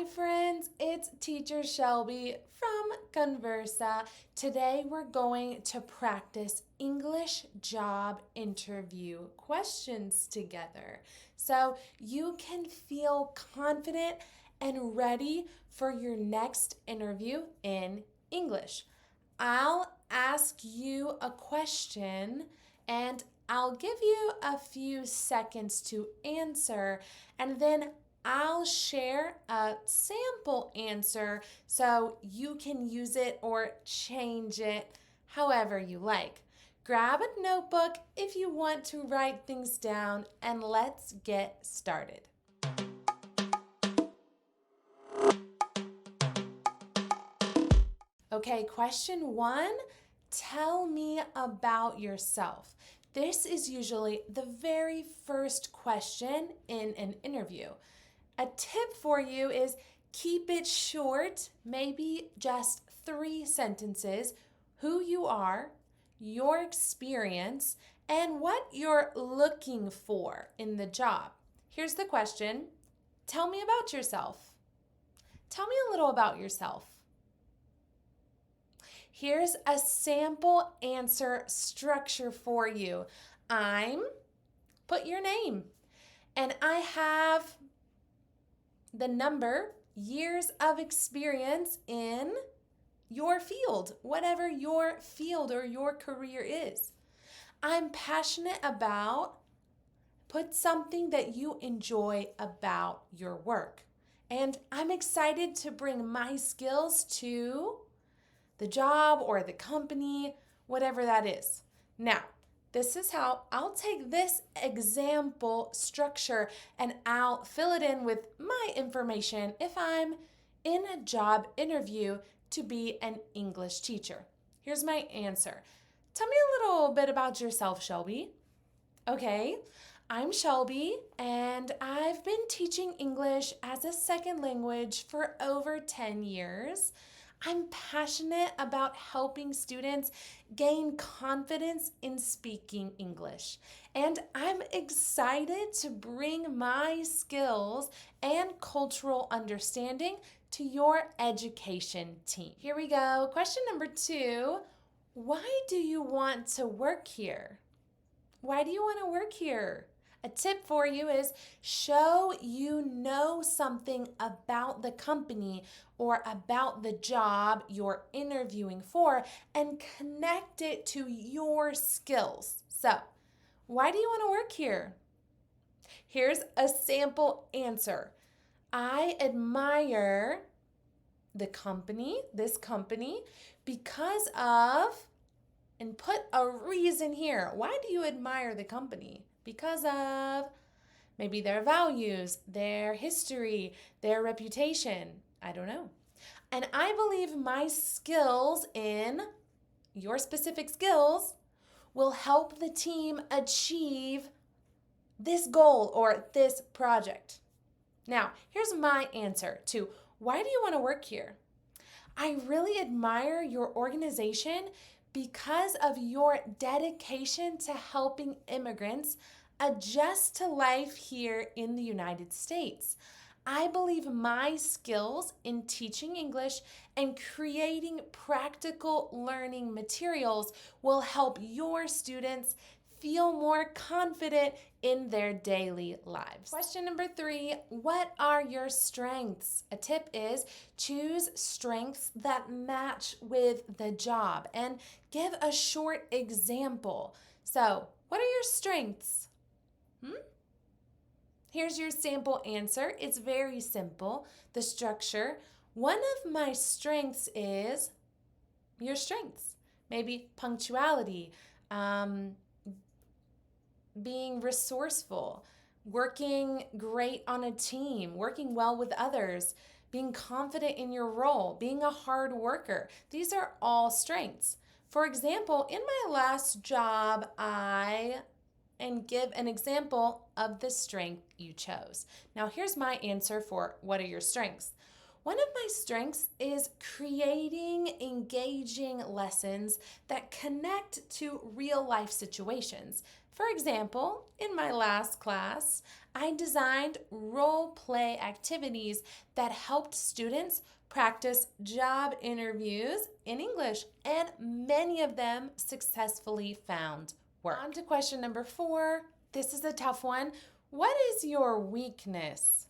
friends, it's Teacher Shelby from Conversa. Today we're going to practice English job interview questions together so you can feel confident and ready for your next interview in English. I'll ask you a question and I'll give you a few seconds to answer, and then I'll share a sample answer so you can use it or change it however you like. Grab a notebook if you want to write things down, and let's get started. Okay, question one, tell me about yourself. This is usually the very first question in an interview. A tip for you is keep it short, maybe just 3 sentences, who you are, your experience, and what you're looking for in the job. Here's the question. Tell me about yourself. Tell me a little about yourself. Here's a sample answer structure for you. Put your name, and I have the number, years of experience in your field, whatever your field or your career is. I'm passionate about, put something that you enjoy about your work. And I'm excited to bring my skills to the job or the company, whatever that is. Now, this is how I'll take this example structure and I'll fill it in with my information if I'm in a job interview to be an English teacher. Here's my answer. Tell me a little bit about yourself, Shelby. Okay, I'm Shelby, and I've been teaching English as a second language for over 10 years. I'm passionate about helping students gain confidence in speaking English, and I'm excited to bring my skills and cultural understanding to your education team. Here we go. Question number 2, why do you want to work here? Why do you want to work here? A tip for you is show you know something about the company or about the job you're interviewing for and connect it to your skills. So, why do you want to work here? Here's a sample answer. I admire this company, because of, and put a reason here. Why do you admire the company? Because of maybe their values, their history, their reputation. I don't know. And I believe my skills in your specific skills will help the team achieve this goal or this project. Now, here's my answer to why do you want to work here? I really admire your organization because of your dedication to helping immigrants adjust to life here in the United States. I believe my skills in teaching English and creating practical learning materials will help your students feel more confident in their daily lives. Question number 3, what are your strengths? A tip is choose strengths that match with the job and give a short example. So, what are your strengths? Here's your sample answer. It's very simple. The structure. One of my strengths is your strengths. Maybe punctuality, being resourceful, working great on a team, working well with others, being confident in your role, being a hard worker. These are all strengths. For example, in my last job, and give an example of the strength you chose. Now, here's my answer for what are your strengths. One of my strengths is creating engaging lessons that connect to real life situations. For example, in my last class, I designed role play activities that helped students practice job interviews in English, and many of them successfully found work. On to question number 4. This is a tough one. What is your weakness?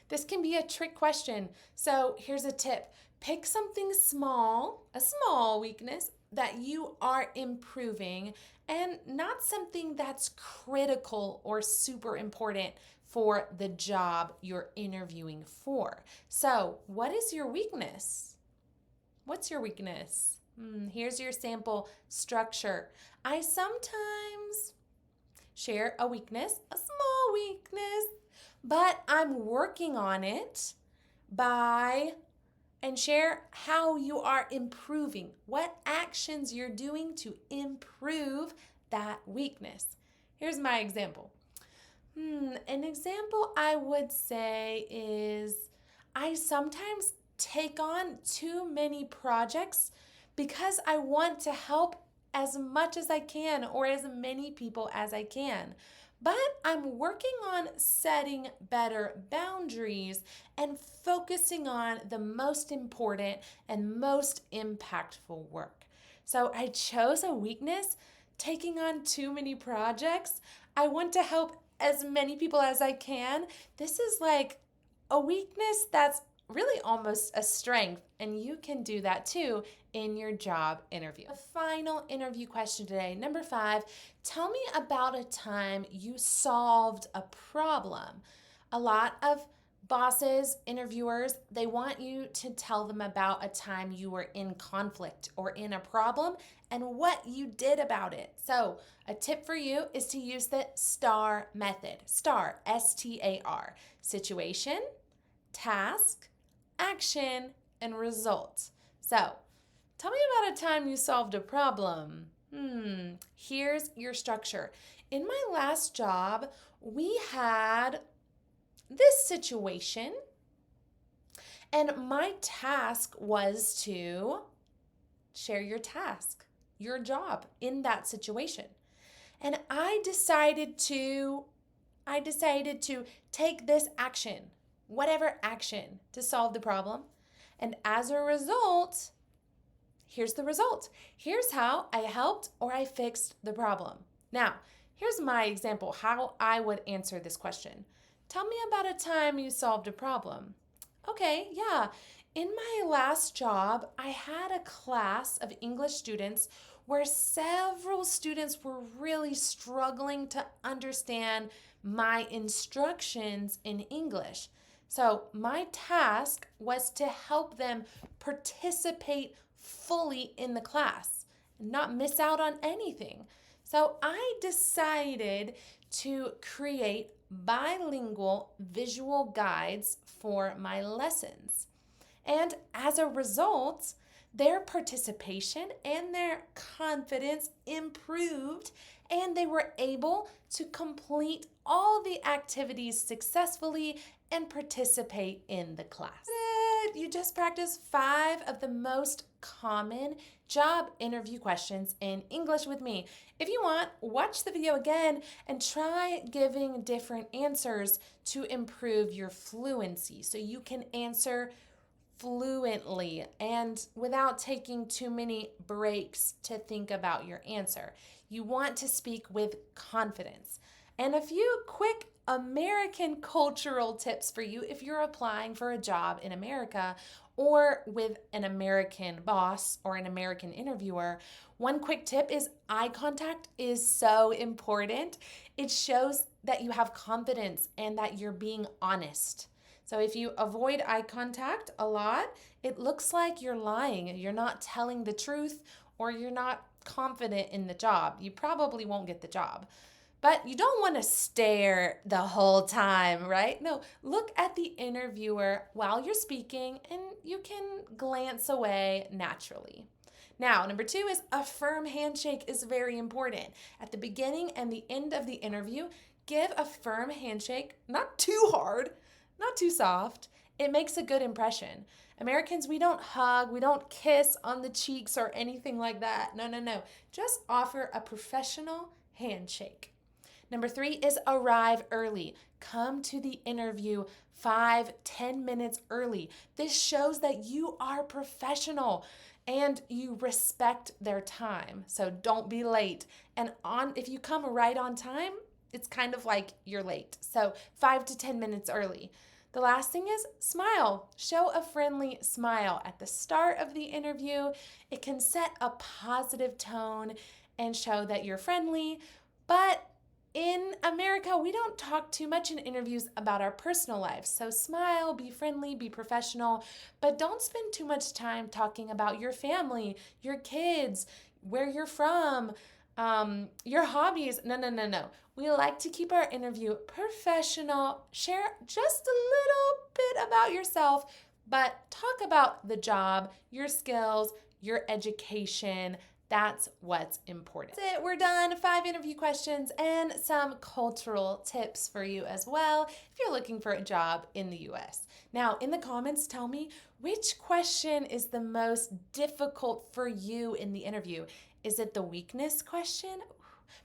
This can be a trick question. So here's a tip. Pick something small, a small weakness that you are improving, and not something that's critical or super important for the job you're interviewing for. So, what is your weakness? What's your weakness? Here's your sample structure. I sometimes share a weakness, a small weakness, but I'm working on it and share how you are improving, what actions you're doing to improve that weakness. Here's my example. An example I would say is I sometimes take on too many projects because I want to help as much as I can or as many people as I can. But I'm working on setting better boundaries and focusing on the most important and most impactful work. So I chose a weakness, taking on too many projects. I want to help as many people as I can. This is like a weakness that's really almost a strength, and you can do that too in your job interview. The final interview question today, number 5, tell me about a time you solved a problem. A lot of bosses, interviewers, they want you to tell them about a time you were in conflict or in a problem and what you did about it. So, a tip for you is to use the STAR method. STAR, S-T-A-R. Situation, task, action, and result. So, tell me about a time you solved a problem. Here's your structure. In my last job, we had this situation, and my task was to share your task, your job in that situation. And I decided to take this action, whatever action, to solve the problem. And as a result, here's the result. Here's how I helped or I fixed the problem. Now, here's my example, how I would answer this question. Tell me about a time you solved a problem. Okay, yeah. In my last job, I had a class of English students where several students were really struggling to understand my instructions in English. So my task was to help them participate fully in the class and not miss out on anything. So I decided to create bilingual visual guides for my lessons. And as a result, their participation and their confidence improved, and they were able to complete all the activities successfully and participate in the class. You just practiced 5 of the most common job interview questions in English with me. If you want, watch the video again and try giving different answers to improve your fluency so you can answer fluently and without taking too many breaks to think about your answer. You want to speak with confidence. And a few quick American cultural tips for you if you're applying for a job in America or with an American boss or an American interviewer. One quick tip is eye contact is so important. It shows that you have confidence and that you're being honest. So if you avoid eye contact a lot, it looks like you're lying. You're not telling the truth or you're not confident in the job. You probably won't get the job. But you don't want to stare the whole time, right? No, look at the interviewer while you're speaking and you can glance away naturally. Now, number 2 is a firm handshake is very important. At the beginning and the end of the interview, give a firm handshake, not too hard, not too soft, It makes a good impression. Americans, we don't hug, we don't kiss on the cheeks or anything like that. No, no, no. Just offer a professional handshake. Number 3 is arrive early. Come to the interview 5-10 minutes early. This shows that you are professional and you respect their time. So don't be late. And if you come right on time, it's kind of like you're late. So 5 to 10 minutes early. The last thing is smile. Show a friendly smile at the start of the interview. It can set a positive tone and show that you're friendly. But in America, we don't talk too much in interviews about our personal lives. So smile, be friendly, be professional, but don't spend too much time talking about your family, your kids, where you're from, your hobbies. No, no, no, no. We like to keep our interview professional. Share just a little bit about yourself, but talk about the job, your skills, your education. That's what's important. That's it. We're done. 5 interview questions and some cultural tips for you as well if you're looking for a job in the US. Now, in the comments, tell me which question is the most difficult for you in the interview. Is it the weakness question?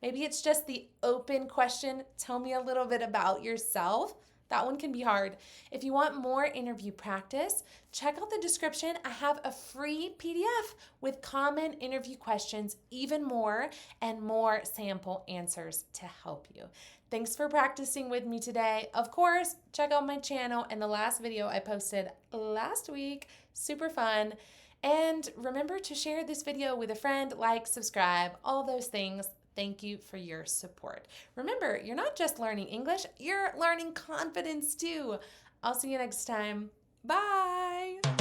Maybe it's just the open question. Tell me a little bit about yourself. That one can be hard. If you want more interview practice, check out the description. I have a free PDF with common interview questions, even more, and more sample answers to help you. Thanks for practicing with me today. Of course, check out my channel and the last video I posted last week. Super fun. And remember to share this video with a friend, like, subscribe, all those things. Thank you for your support. Remember, you're not just learning English, you're learning confidence too. I'll see you next time. Bye.